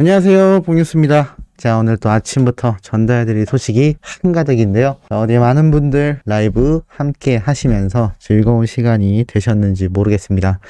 안녕하세요, 봉뉴스입니다. 자, 오늘 또 아침부터 전달해드릴 소식이 한가득인데요. 어디 많은 분들 라이브 함께 하시면서 즐거운 시간이 되셨는지 모르겠습니다.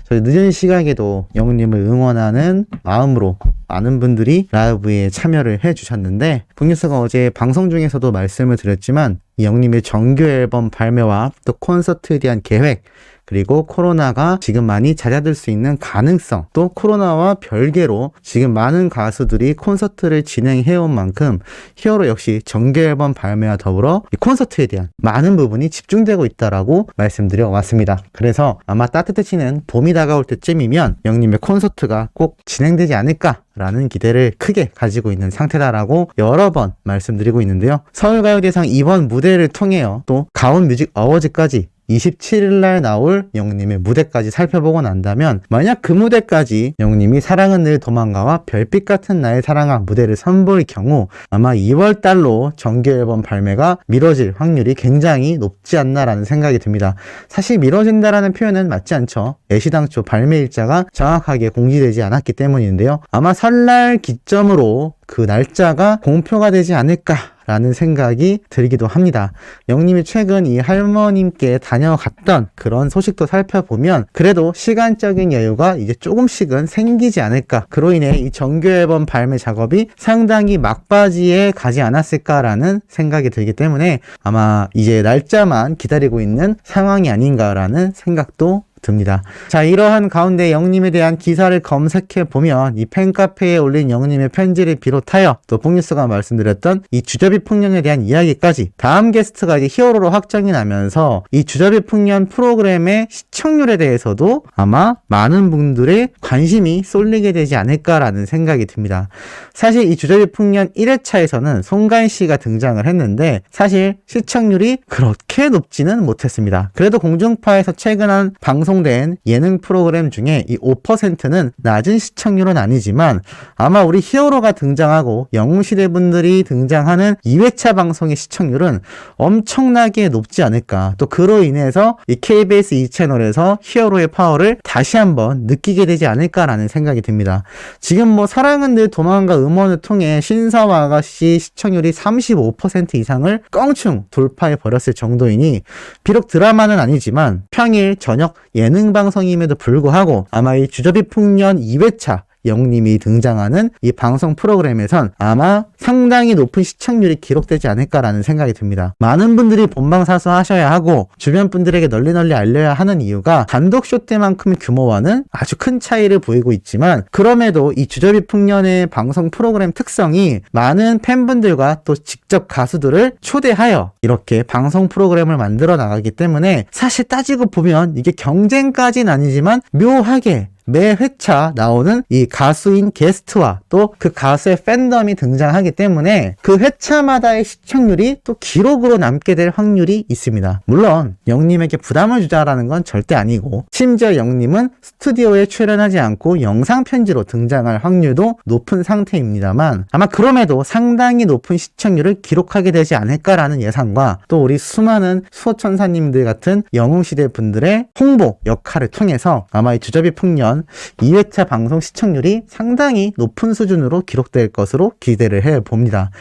저희 늦은 시각에도 영님을 응원하는 마음으로 많은 분들이 라이브에 참여를 해주셨는데, 봉뉴스가 어제 방송 중에서도 말씀을 드렸지만 이 영님의 정규 앨범 발매와 또 콘서트에 대한 계획, 그리고 코로나가 지금 많이 잦아들 수 있는 가능성, 또 코로나와 별개로 지금 많은 가수들이 콘서트를 진행해온 만큼 히어로 역시 정규 앨범 발매와 더불어 이 콘서트에 대한 많은 부분이 집중되고 있다라고 말씀드려 왔습니다. 그래서 아마 따뜻해지는 봄이 다가올 때쯤이면 영님의 콘서트가 꼭 진행되지 않을까 라는 기대를 크게 가지고 있는 상태다라고 여러 번 말씀드리고 있는데요. 서울가요대상 이번 무대를 통해요, 또 가온뮤직 어워즈까지 27일날 나올 영님의 무대까지 살펴보고 난다면, 만약 그 무대까지 영님이 사랑은 늘 도망가와 별빛 같은 나의 사랑아 무대를 선보일 경우 아마 2월달로 정규 앨범 발매가 미뤄질 확률이 굉장히 높지 않나라는 생각이 듭니다. 사실 미뤄진다라는 표현은 맞지 않죠. 애시당초 발매 일자가 정확하게 공지되지 않았기 때문인데요. 아마 설날 기점으로 그 날짜가 공표가 되지 않을까 라는 생각이 들기도 합니다. 영님이 최근 이 할머님께 다녀갔던 그런 소식도 살펴보면 그래도 시간적인 여유가 이제 조금씩은 생기지 않을까, 그로 인해 이 정규 앨범 발매 작업이 상당히 막바지에 가지 않았을까라는 생각이 들기 때문에 아마 이제 날짜만 기다리고 있는 상황이 아닌가라는 생각도 듭니다. 자, 이러한 가운데 영님에 대한 기사를 검색해 보면 이 팬카페에 올린 영님의 편지를 비롯하여 또 봉뉴스가 말씀드렸던 이 주저비 풍년에 대한 이야기까지 다음 게스트가 이제 히어로로 확정이 나면서 이 주저비 풍년 프로그램의 시청률에 대해서도 아마 많은 분들의 관심이 쏠리게 되지 않을까라는 생각이 듭니다. 사실 이 주저비 풍년 1회차에서는 송가인 씨가 등장을 했는데 사실 시청률이 그렇게 높지는 못했습니다. 그래도 공중파에서 최근 한 방송된 예능 프로그램 중에 이 5%는 낮은 시청률은 아니지만 아마 우리 히어로가 등장하고 영웅시대 분들이 등장하는 2회차 방송의 시청률은 엄청나게 높지 않을까. 또 그로 인해서 이 KBS 2채널에서 히어로의 파워를 다시 한번 느끼게 되지 않을까라는 생각이 듭니다. 지금 뭐 사랑은 늘 도망가 음원을 통해 신사와 아가씨 시청률이 35% 이상을 껑충 돌파해 버렸을 정도이니 비록 드라마는 아니지만 평일 저녁 예능 방송임에도 불구하고 아마 이 주저비 풍년 2회차 영님이 등장하는 이 방송 프로그램에선 아마 상당히 높은 시청률이 기록되지 않을까라는 생각이 듭니다. 많은 분들이 본방사수 하셔야 하고 주변 분들에게 널리 알려야 하는 이유가 단독 쇼 때만큼 규모와는 아주 큰 차이를 보이고 있지만, 그럼에도 이 주저비 풍년의 방송 프로그램 특성이 많은 팬분들과 또 직접 가수들을 초대하여 이렇게 방송 프로그램을 만들어 나가기 때문에 사실 따지고 보면 이게 경쟁까지는 아니지만 묘하게 매 회차 나오는 이 가수인 게스트와 또 그 가수의 팬덤이 등장하기 때문에 그 회차마다의 시청률이 또 기록으로 남게 될 확률이 있습니다. 물론 영님에게 부담을 주자라는 건 절대 아니고, 심지어 영님은 스튜디오에 출연하지 않고 영상 편지로 등장할 확률도 높은 상태입니다만 아마 그럼에도 상당히 높은 시청률을 기록하게 되지 않을까라는 예상과 또 우리 수많은 수호천사님들 같은 영웅시대 분들의 홍보 역할을 통해서 아마 이 주저비 풍년 2회차 방송 시청률이 상당히 높은 수준으로 기록될 것으로 기대를 해봅니다.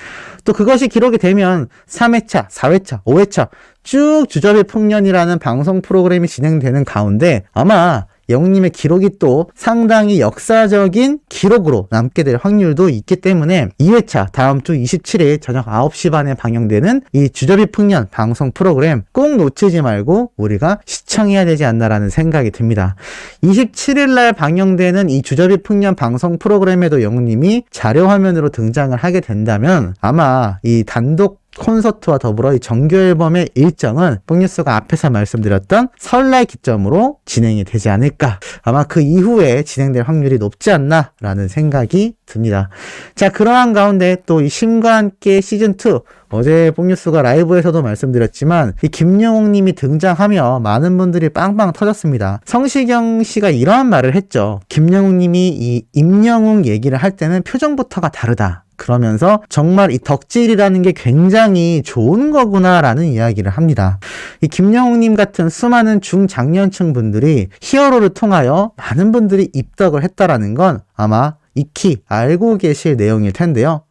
또 그것이 기록이 되면 3회차, 4회차, 5회차 쭉 주저비 풍년이라는 방송 프로그램이 진행되는 가운데 아마 영님의 기록이 또 상당히 역사적인 기록으로 남게 될 확률도 있기 때문에 2회차 다음 주 27일 저녁 9시 반에 방영되는 이 주저비 풍년 방송 프로그램 꼭 놓치지 말고 우리가 시청해야 되지 않나라는 생각이 듭니다. 27일 날 방영되는 이 주저비 풍년 방송 프로그램에도 영님이 자료 화면으로 등장을 하게 된다면 아마 이 단독 콘서트와 더불어 이 정규 앨범의 일정은 봉뉴스가 앞에서 말씀드렸던 설날 기점으로 진행이 되지 않을까, 아마 그 이후에 진행될 확률이 높지 않나 라는 생각이 듭니다. 자, 그러한 가운데 또 이 심과 함께 시즌2, 어제 봉뉴스가 라이브에서도 말씀드렸지만 이 김영웅 님이 등장하며 많은 분들이 빵빵 터졌습니다. 성시경 씨가 이러한 말을 했죠. 김영웅 님이 이 임영웅 얘기를 할 때는 표정부터가 다르다. 그러면서 정말 이 덕질이라는 게 굉장히 좋은 거구나라는 이야기를 합니다. 이 김영웅님 같은 수많은 중장년층 분들이 히어로를 통하여 많은 분들이 입덕을 했다라는 건 아마 익히 알고 계실 내용일 텐데요.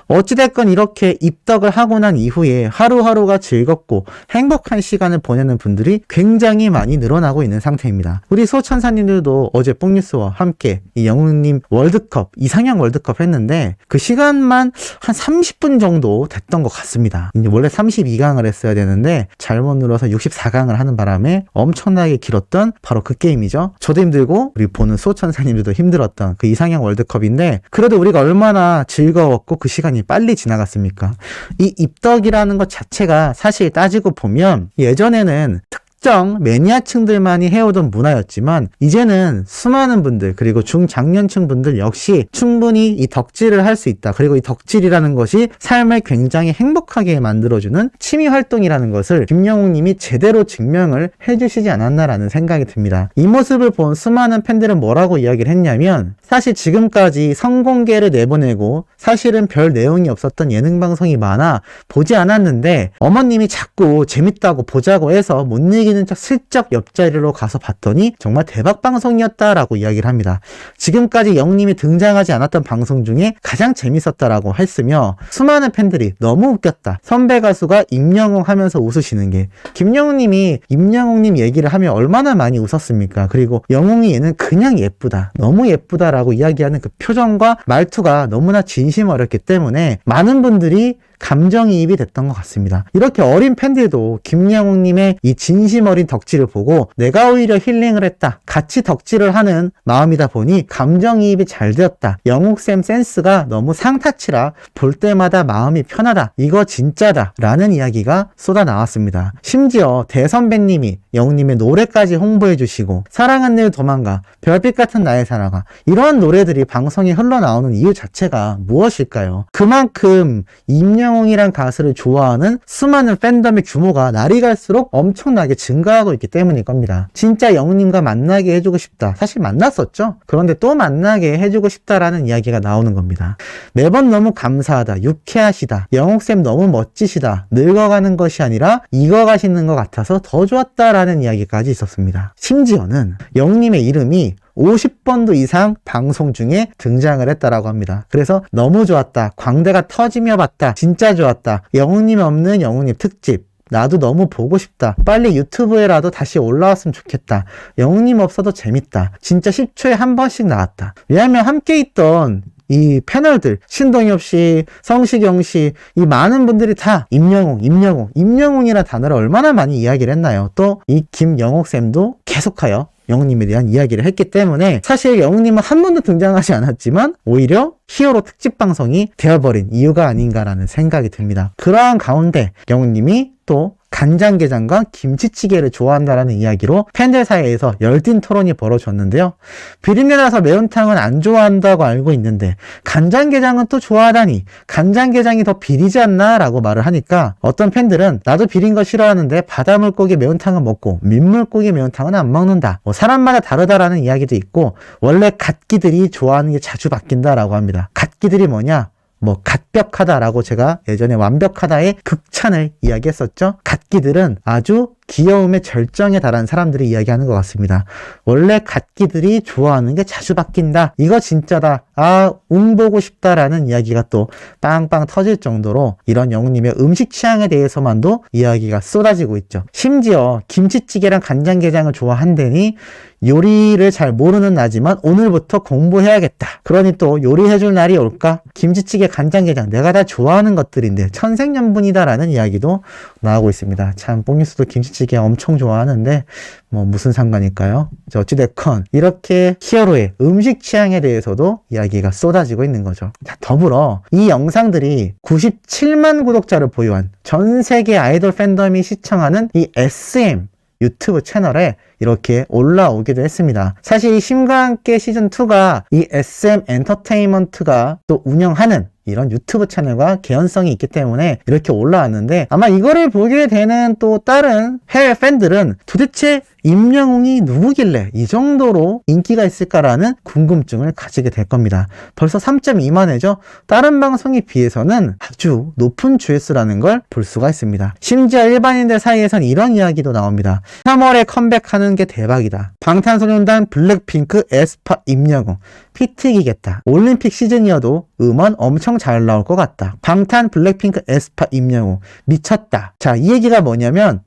어찌됐건 이렇게 입덕을 하고 난 이후에 하루하루가 즐겁고 행복한 시간을 보내는 분들이 굉장히 많이 늘어나고 있는 상태입니다. 우리 소천사님들도 어제 뽕뉴스와 함께 이 영웅님 월드컵, 이상형 월드컵 했는데 그 시간만 한 30분 정도 됐던 것 같습니다. 이제 원래 32강을 했어야 되는데 잘못 눌러서 64강을 하는 바람에 엄청나게 길었던 바로 그 게임이죠. 저도 힘들고 우리 보는 소천사님들도 힘들었던 그 이상형 월드컵인데 그래도 우리가 얼마나 즐거웠고 그 시간이 빨리 지나갔습니까? 이 입덕이라는 것 자체가 사실 따지고 보면 예전에는 특정 매니아층들만이 해오던 문화였지만 이제는 수많은 분들 그리고 중장년층 분들 역시 충분히 이 덕질을 할 수 있다. 그리고 이 덕질이라는 것이 삶을 굉장히 행복하게 만들어주는 취미 활동이라는 것을 김영웅 님이 제대로 증명을 해주시지 않았나라는 생각이 듭니다. 이 모습을 본 수많은 팬들은 뭐라고 이야기를 했냐면 사실 지금까지 성공개를 내보내고 사실은 별 내용이 없었던 예능 방송이 많아 보지 않았는데 어머님이 자꾸 재밌다고 보자고 해서 못 이기는 척 슬쩍 옆자리로 가서 봤더니 정말 대박 방송이었다라고 이야기를 합니다. 지금까지 영웅님이 등장하지 않았던 방송 중에 가장 재밌었다라고 했으며 수많은 팬들이 너무 웃겼다. 선배 가수가 임영웅 하면서 웃으시는 게 김영웅님이 임영웅님 얘기를 하면 얼마나 많이 웃었습니까? 그리고 영웅이 얘는 그냥 예쁘다. 너무 예쁘다라고 이야기하는 그 표정과 말투가 너무나 진심 어렸기 때문에 많은 분들이 감정이입이 됐던 것 같습니다. 이렇게 어린 팬들도 김영웅님의 이 진심 어린 덕질을 보고 내가 오히려 힐링을 했다. 같이 덕질을 하는 마음이다 보니 감정이입이 잘 되었다. 영웅쌤 센스가 너무 상타치라 볼 때마다 마음이 편하다. 이거 진짜다. 라는 이야기가 쏟아 나왔습니다. 심지어 대선배님이 영웅님의 노래까지 홍보해 주시고 사랑은 늘 도망가, 별빛 같은 나의 사랑아 이런 노래들이 방송에 흘러나오는 이유 자체가 무엇일까요? 그만큼 임영웅이란 가수를 좋아하는 수많은 팬덤의 규모가 날이 갈수록 엄청나게 증가하고 있기 때문일 겁니다. 진짜 영웅님과 만나게 해주고 싶다. 사실 만났었죠. 그런데 또 만나게 해주고 싶다라는 이야기가 나오는 겁니다. 매번 너무 감사하다. 유쾌하시다. 영웅쌤 너무 멋지시다. 늙어가는 것이 아니라 익어가시는 것 같아서 더 좋았다라는 이야기까지 있었습니다. 심지어는 영웅님의 이름이 50번도 이상 방송 중에 등장을 했다라고 합니다. 그래서 너무 좋았다. 광대가 터지며 봤다. 진짜 좋았다. 영웅님 없는 영웅님 특집. 나도 너무 보고 싶다. 빨리 유튜브에라도 다시 올라왔으면 좋겠다. 영웅님 없어도 재밌다. 진짜 10초에 한 번씩 나왔다. 왜냐하면 함께 있던 이 패널들, 신동엽 씨, 성시경 씨, 이 많은 분들이 다 임영웅이라는 단어를 얼마나 많이 이야기를 했나요? 또 이 김영옥쌤도 계속하여 영웅님에 대한 이야기를 했기 때문에 사실 영웅님은 한 번도 등장하지 않았지만 오히려 히어로 특집 방송이 되어버린 이유가 아닌가라는 생각이 듭니다. 그러한 가운데 영웅님이 또 간장게장과 김치찌개를 좋아한다라는 이야기로 팬들 사이에서 열띤 토론이 벌어졌는데요. 비린내 나서 매운탕은 안 좋아한다고 알고 있는데 간장게장은 또 좋아하다니 간장게장이 더 비리지 않나? 라고 말을 하니까 어떤 팬들은 나도 비린 거 싫어하는데 바닷물고기 매운탕은 먹고 민물고기 매운탕은 안 먹는다. 사람마다 다르다라는 이야기도 있고 원래 갓기들이 좋아하는 게 자주 바뀐다라고 합니다. 갓기들이 뭐냐? 갓벽하다라고 제가 예전에 완벽하다의 극찬을 이야기했었죠. 갓기들은 아주 귀여움의 절정에 달한 사람들이 이야기하는 것 같습니다. 원래 갓기들이 좋아하는 게 자주 바뀐다. 이거 진짜다. 보고 싶다라는 이야기가 또 빵빵 터질 정도로 이런 영웅님의 음식 취향에 대해서만도 이야기가 쏟아지고 있죠. 심지어 김치찌개랑 간장게장을 좋아한다니 요리를 잘 모르는 나지만 오늘부터 공부해야겠다. 그러니 또 요리해줄 날이 올까? 김치찌개, 간장게장 내가 다 좋아하는 것들인데 천생연분이다라는 이야기도 나오고 있습니다. 참 뽕뉴스도 김치찌개 엄청 좋아하는데 무슨 상관일까요? 어찌됐건 이렇게 히어로의 음식 취향에 대해서도 이야기가 쏟아지고 있는 거죠. 자, 더불어 이 영상들이 97만 구독자를 보유한 전 세계 아이돌 팬덤이 시청하는 이 SM 유튜브 채널에 이렇게 올라오기도 했습니다. 사실 이 심과 함께 시즌2가 이 SM 엔터테인먼트가 또 운영하는 이런 유튜브 채널과 개연성이 있기 때문에 이렇게 올라왔는데 아마 이거를 보게 되는 또 다른 해외 팬들은 도대체 임영웅이 누구길래 이 정도로 인기가 있을까라는 궁금증을 가지게 될 겁니다. 벌써 3.2만 회죠. 다른 방송에 비해서는 아주 높은 조회수라는 걸 볼 수가 있습니다. 심지어 일반인들 사이에선 이런 이야기도 나옵니다. 3월에 컴백하는 게 대박이다. 방탄소년단 블랙핑크 에스파 임영웅 피튀기겠다. 올림픽 시즌이어도 음원 엄청 잘 나올 것 같다. 방탄 블랙핑크 에스파 임영웅 미쳤다. 자, 이 얘기가 뭐냐면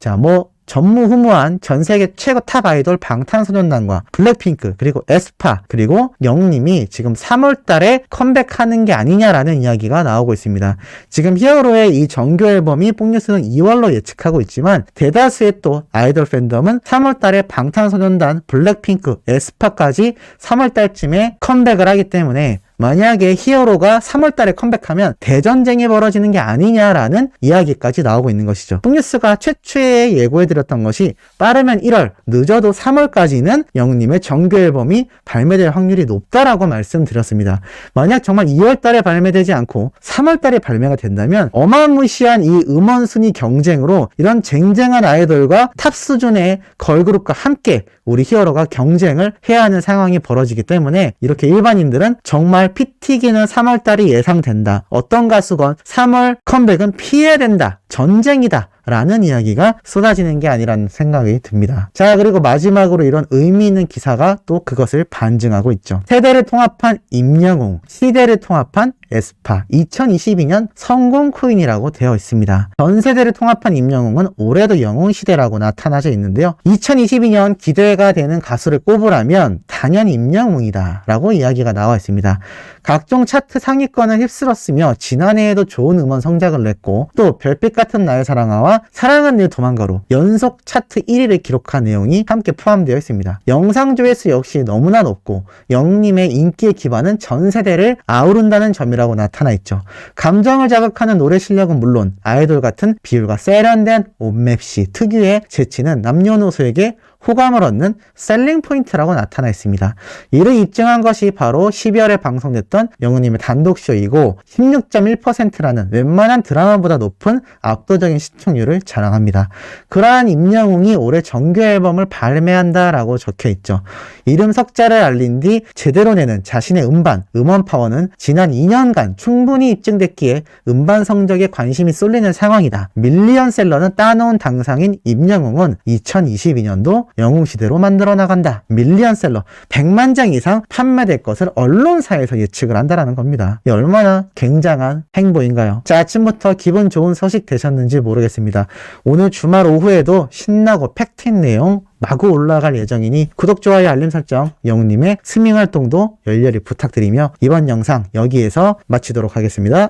전무후무한 전세계 최고 탑 아이돌 방탄소년단과 블랙핑크 그리고 에스파 그리고 영웅님이 지금 3월달에 컴백하는 게 아니냐라는 이야기가 나오고 있습니다. 지금 히어로의 이 정규 앨범이 뽕뉴스는 2월로 예측하고 있지만 대다수의 또 아이돌 팬덤은 3월달에 방탄소년단 블랙핑크 에스파까지 3월달쯤에 컴백을 하기 때문에 만약에 히어로가 3월달에 컴백하면 대전쟁이 벌어지는 게 아니냐라는 이야기까지 나오고 있는 것이죠. 뽕뉴스가 최초에 예고해드렸던 것이 빠르면 1월, 늦어도 3월까지는 영웅님의 정규 앨범이 발매될 확률이 높다라고 말씀드렸습니다. 만약 정말 2월달에 발매되지 않고 3월달에 발매가 된다면 어마무시한 이 음원 순위 경쟁으로 이런 쟁쟁한 아이돌과 탑 수준의 걸그룹과 함께 우리 히어로가 경쟁을 해야 하는 상황이 벌어지기 때문에 이렇게 일반인들은 정말 피 튀기는 3월달이 예상된다. 어떤 가수건 3월 컴백은 피해야 된다. 전쟁이다. 라는 이야기가 쏟아지는 게 아니라는 생각이 듭니다. 자, 그리고 마지막으로 이런 의미 있는 기사가 또 그것을 반증하고 있죠. 세대를 통합한 임영웅, 시대를 통합한 에스파, 2022년 성공 코인이라고 되어 있습니다. 전 세대를 통합한 임영웅은 올해도 영웅 시대라고 나타나져 있는데요. 2022년 기대가 되는 가수를 꼽으라면 당연히 임영웅이다 라고 이야기가 나와 있습니다. 각종 차트 상위권을 휩쓸었으며 지난해에도 좋은 음원 성적을 냈고 또 별빛 같은 나의 사랑아와 사랑은 늘 도망가로 연속 차트 1위를 기록한 내용이 함께 포함되어 있습니다. 영상 조회수 역시 너무나 높고 영웅님의 인기의 기반은 전 세대를 아우른다는 점이라고 나타나 있죠. 감정을 자극하는 노래 실력은 물론 아이돌 같은 비율과 세련된 옷맵시 특유의 재치는 남녀노소에게 호감을 얻는 셀링 포인트라고 나타나 있습니다. 이를 입증한 것이 바로 12월에 방송됐던 영웅님의 단독쇼이고 16.1%라는 웬만한 드라마보다 높은 압도적인 시청률을 자랑합니다. 그러한 임영웅이 올해 정규 앨범을 발매한다라고 적혀 있죠. 이름 석자를 알린 뒤 제대로 내는 자신의 음원 파워는 지난 2년간 충분히 입증됐기에 음반 성적에 관심이 쏠리는 상황이다. 밀리언셀러는 따놓은 당상인 임영웅은 2022년도 영웅시대로 만들어 나간다. 밀리언셀러 100만 장 이상 판매될 것을 언론사에서 예측을 한다라는 겁니다. 이 얼마나 굉장한 행보인가요? 자, 아침부터 기분 좋은 소식 되셨는지 모르겠습니다. 오늘 주말 오후에도 신나고 팩트인 내용 마구 올라갈 예정이니 구독, 좋아요, 알림 설정, 영웅님의 스밍 활동도 열렬히 부탁드리며 이번 영상 여기에서 마치도록 하겠습니다.